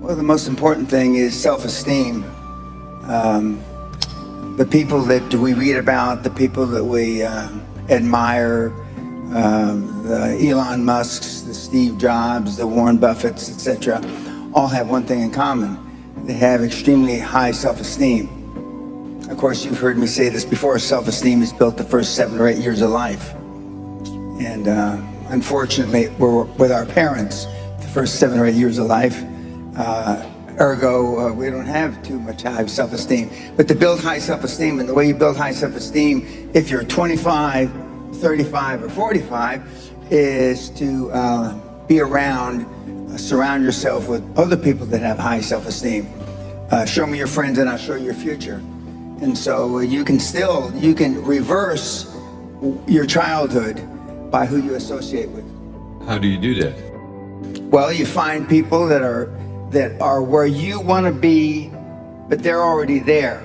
Well, the most important thing is self-esteem. The people that we read about, the people that we admire, the Elon Musks, the Steve Jobs, the Warren Buffetts, etc., all have one thing in common. They have extremely high self-esteem. Of course, you've heard me say this before, self-esteem is built the first 7 or 8 years of life. And unfortunately, we're with our parents the first 7 or 8 years of life. Ergo, we don't have too much high self-esteem. But to build high self-esteem, and the way you build high self-esteem, if you're 25, 35, or 45, is to be around, surround yourself with other people that have high self-esteem. Show me your friends and I'll show you your future. And so you can reverse your childhood by who you associate with. How do you do that? Well, you find people that are where you want to be, but they're already there.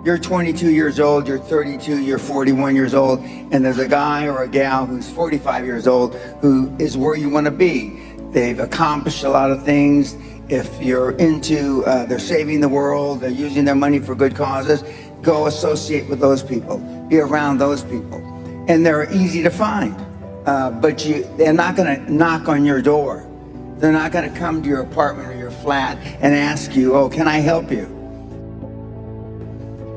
You're 22 years old, you're 32, you're 41 years old, and there's a guy or a gal who's 45 years old who is where you want to be. They've accomplished a lot of things. If you're into, they're saving the world, they're using their money for good causes, go associate with those people, be around those people. And they're easy to find, but they're not going to knock on your door. They're not going to come to your apartment or your flat and ask you, oh, can I help you?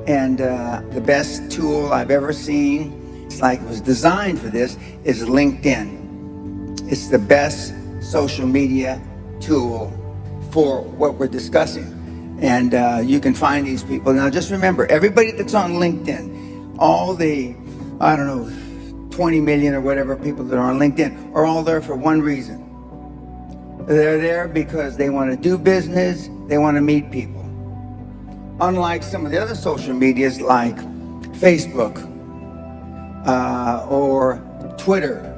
And the best tool I've ever seen, it's like it was designed for this, is LinkedIn. It's the best social media tool for what we're discussing. And you can find these people. Now just remember, everybody that's on LinkedIn, all the, 20 million or whatever people that are on LinkedIn are all there for one reason. They're there because they want to do business, they want to meet people. Unlike some of the other social medias like Facebook or Twitter.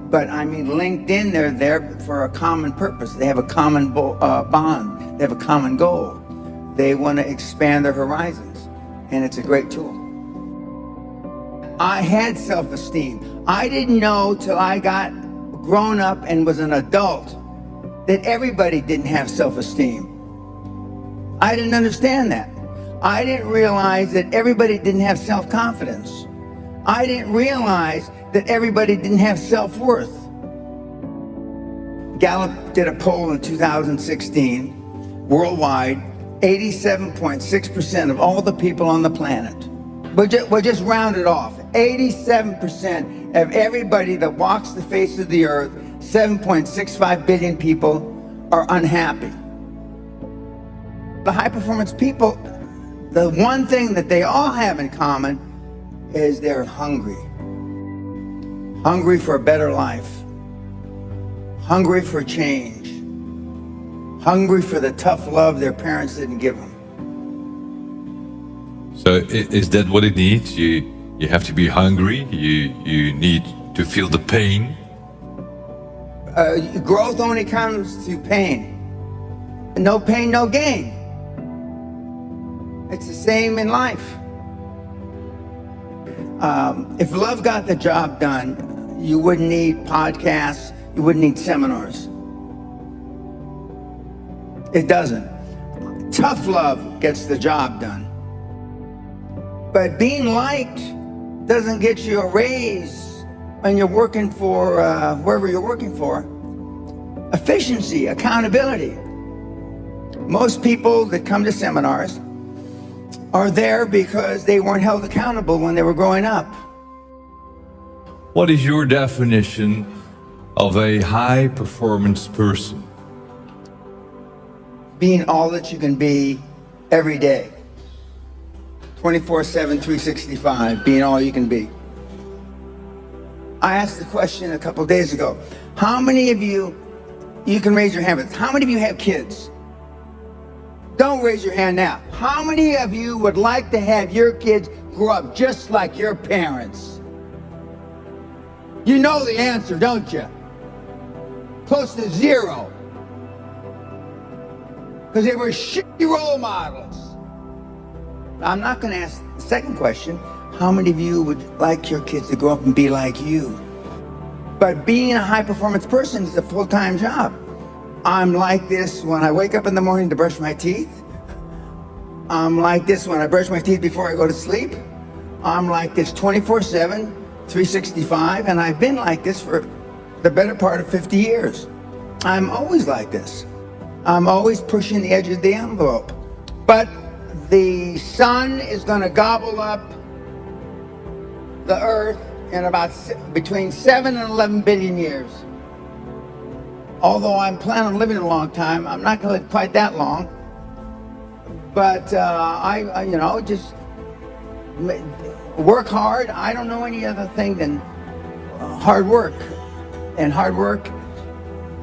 But I mean, LinkedIn, they're there for a common purpose. They have a common bond. They have a common goal. They want to expand their horizons, and it's a great tool. I had self-esteem. I didn't know till I got grown up and was an adult that everybody didn't have self-esteem. I didn't understand that. I didn't realize that everybody didn't have self-confidence. I didn't realize that everybody didn't have self-worth. Gallup did a poll in 2016, worldwide, 87.6% of all the people on the planet, we'll just round it off, 87% of everybody that walks the face of the earth, 7.65 billion people, are unhappy. The high-performance people, the one thing that they all have in common is they're hungry. Hungry for a better life. Hungry for change. Hungry for the tough love their parents didn't give them. So is that what it needs? You have to be hungry, you need to feel the pain. Growth only comes through pain. No pain, no gain. It's the same in life. If love got the job done, you wouldn't need podcasts, you wouldn't need seminars. It doesn't. Tough love gets the job done. But being liked doesn't get you a raise when you're working for wherever you're working for. Efficiency, accountability. Most people that come to seminars are there because they weren't held accountable when they were growing up. What is your definition of a high-performance person? Being all that you can be every day. 24/7, 365, being all you can be. I asked the question a couple days ago, how many of you can raise your hand, but how many of you have kids? Don't raise your hand now. How many of you would like to have your kids grow up just like your parents? You know the answer, don't you? Close to zero. Because they were shitty role models. I'm not going to ask the second question. How many of you would like your kids to grow up and be like you? But being a high-performance person is a full-time job. I'm like this when I wake up in the morning to brush my teeth. I'm like this when I brush my teeth before I go to sleep. I'm like this 24/7, 365, and I've been like this for the better part of 50 years. I'm always like this. I'm always pushing the edge of the envelope. But the sun is going to gobble up the earth in about between 7 and 11 billion years. Although I'm planning on living a long time, I'm not going to live quite that long. But I just work hard. I don't know any other thing than hard work. And hard work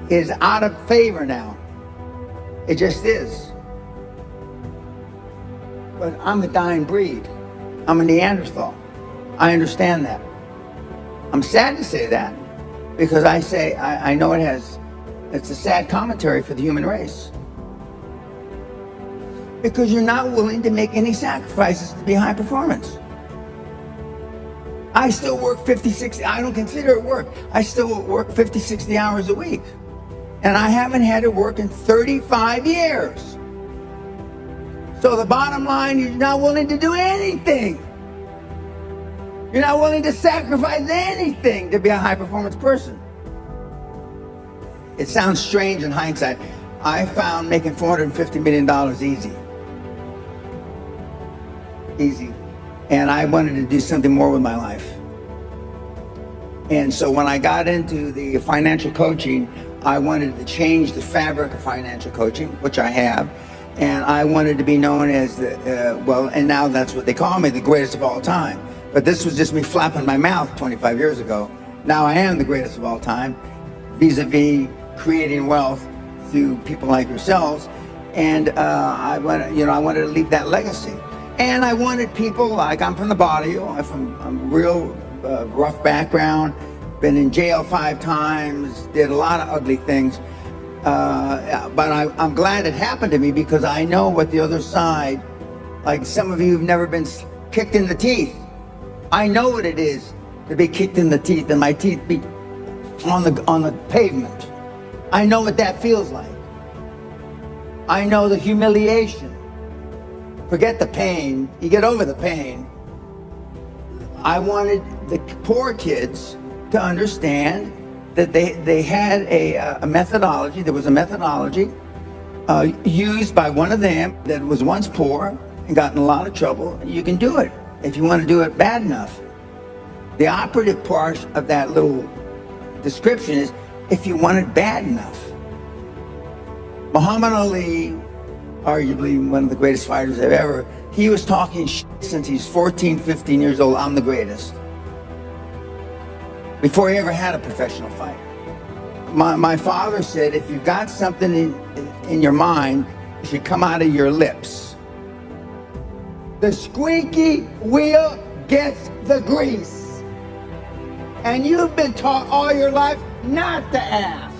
is out of favor now. It just is. But I'm a dying breed. I'm a Neanderthal. I understand that. I'm sad to say that because I know it's a sad commentary for the human race. Because you're not willing to make any sacrifices to be high performance. I still work 50, 60, I don't consider it work. I still work 50, 60 hours a week. And I haven't had to work in 35 years. So the bottom line, you're not willing to do anything. You're not willing to sacrifice anything to be a high performance person. It sounds strange in hindsight. I found making $450 million easy. Easy. And I wanted to do something more with my life. And so when I got into the financial coaching, I wanted to change the fabric of financial coaching, which I have. And I wanted to be known as and now that's what they call me, the greatest of all time. But this was just me flapping my mouth 25 years ago. Now I am the greatest of all time, vis-a-vis creating wealth through people like yourselves. And I wanted to leave that legacy. And I wanted people like, I'm from the barrio, I'm a real rough background, been in jail 5 times, did a lot of ugly things. But I'm glad it happened to me because I know what the other side, like some of you have never been kicked in the teeth. I know what it is to be kicked in the teeth and my teeth be on the pavement. I know what that feels like. I know the humiliation. Forget the pain, you get over the pain. I wanted the poor kids to understand that they had a methodology. There was a methodology used by one of them that was once poor and got in a lot of trouble. You can do it if you want to do it bad enough. The operative part of that little description is if you want it bad enough. Muhammad Ali, arguably one of the greatest fighters I've ever, he was talking shit since he's 14, 15 years old, I'm the greatest. Before he ever had a professional fight. My father said, if you've got something in your mind, it should come out of your lips. The squeaky wheel gets the grease. And you've been taught all your life not to ask.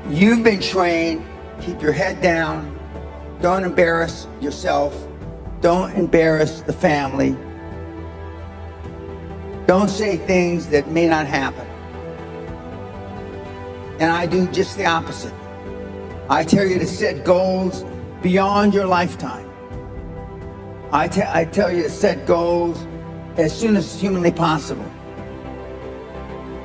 You've been trained, keep your head down, don't embarrass yourself, don't embarrass the family. Don't say things that may not happen. And I do just the opposite. I tell you to set goals beyond your lifetime. I tell you to set goals as soon as humanly possible.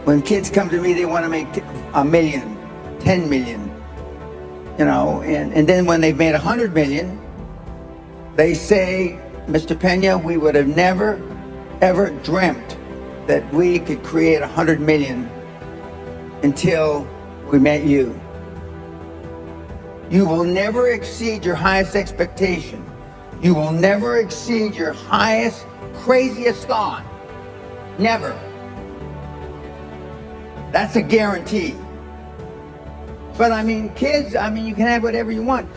When kids come to me, they want to make $1 million, 10 million, and then when they've made 100 million, they say, Mr. Pena, we would have never, ever dreamt that we could create 100 million until we met you. You will never exceed your highest expectation. You will never exceed your highest, craziest thought. Never. That's a guarantee. But kids, you can have whatever you want.